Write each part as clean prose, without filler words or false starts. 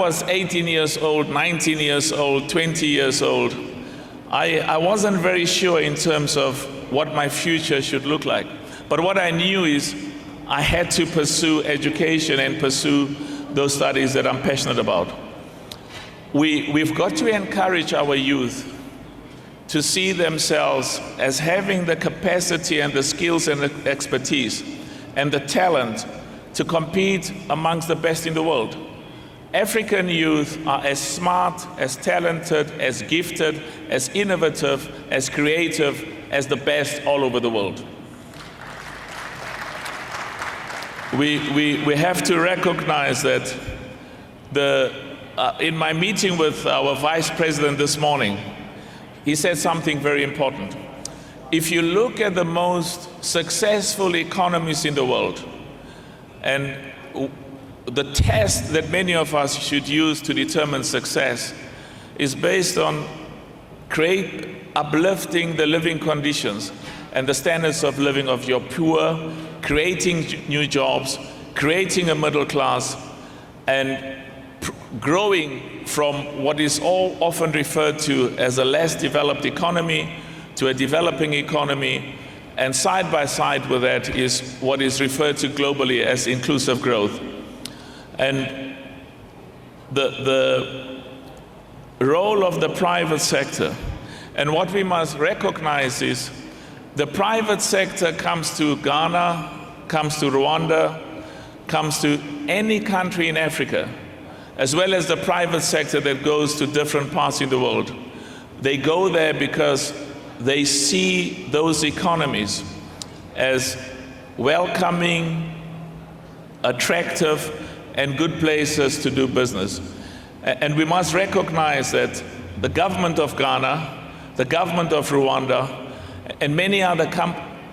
was 18 years old, 19 years old, 20 years old, I wasn't very sure in terms of what my future should look like. But what I knew is I had to pursue education and pursue those studies that I'm passionate about. We've got to encourage our youth to see themselves as having the capacity and the skills and the expertise and the talent to compete amongst the best in the world. African youth are as smart, as talented, as gifted, as innovative, as creative as the best all over the world. We have to recognize that in my meeting with our Vice President this morning, he said something very important. If you look at the most successful economies in the world, and the test that many of us should use to determine success is based on uplifting the living conditions and the standards of living of your poor, creating new jobs, creating a middle class, and growing from what is often referred to as a less developed economy to a developing economy, and side by side with that is what is referred to globally as inclusive growth. And the role of the private sector, and what we must recognize is the private sector comes to Ghana, comes to Rwanda, comes to any country in Africa, as well as the private sector that goes to different parts in the world. They go there because they see those economies as welcoming, attractive, and good places to do business. And we must recognize that the government of Ghana, the government of Rwanda, and many other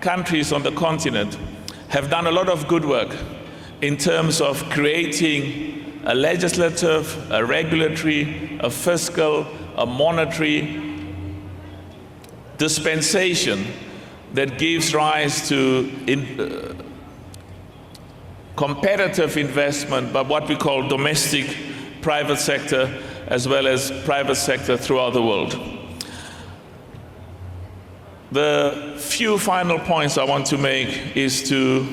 countries on the continent have done a lot of good work in terms of creating a legislative, a regulatory, a fiscal, a monetary dispensation that gives rise to competitive investment by what we call domestic private sector, as well as private sector throughout the world. The few final points I want to make is to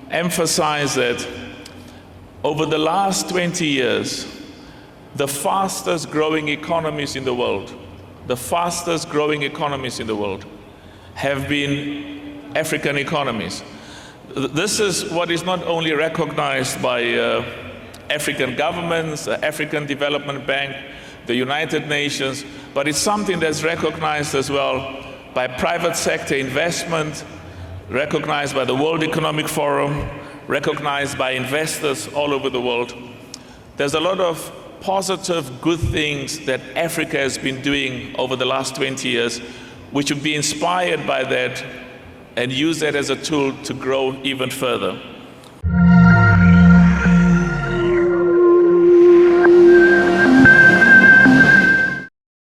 emphasize that over the last 20 years, the fastest growing economies in the world, have been African economies. This is what is not only recognized by African governments, the African Development Bank, the United Nations, but it's something that's recognized as well by private sector investment, recognized by the World Economic Forum, recognized by investors all over the world. There's a lot of positive, good things that Africa has been doing over the last 20 years, which would be inspired by that and use that as a tool to grow even further.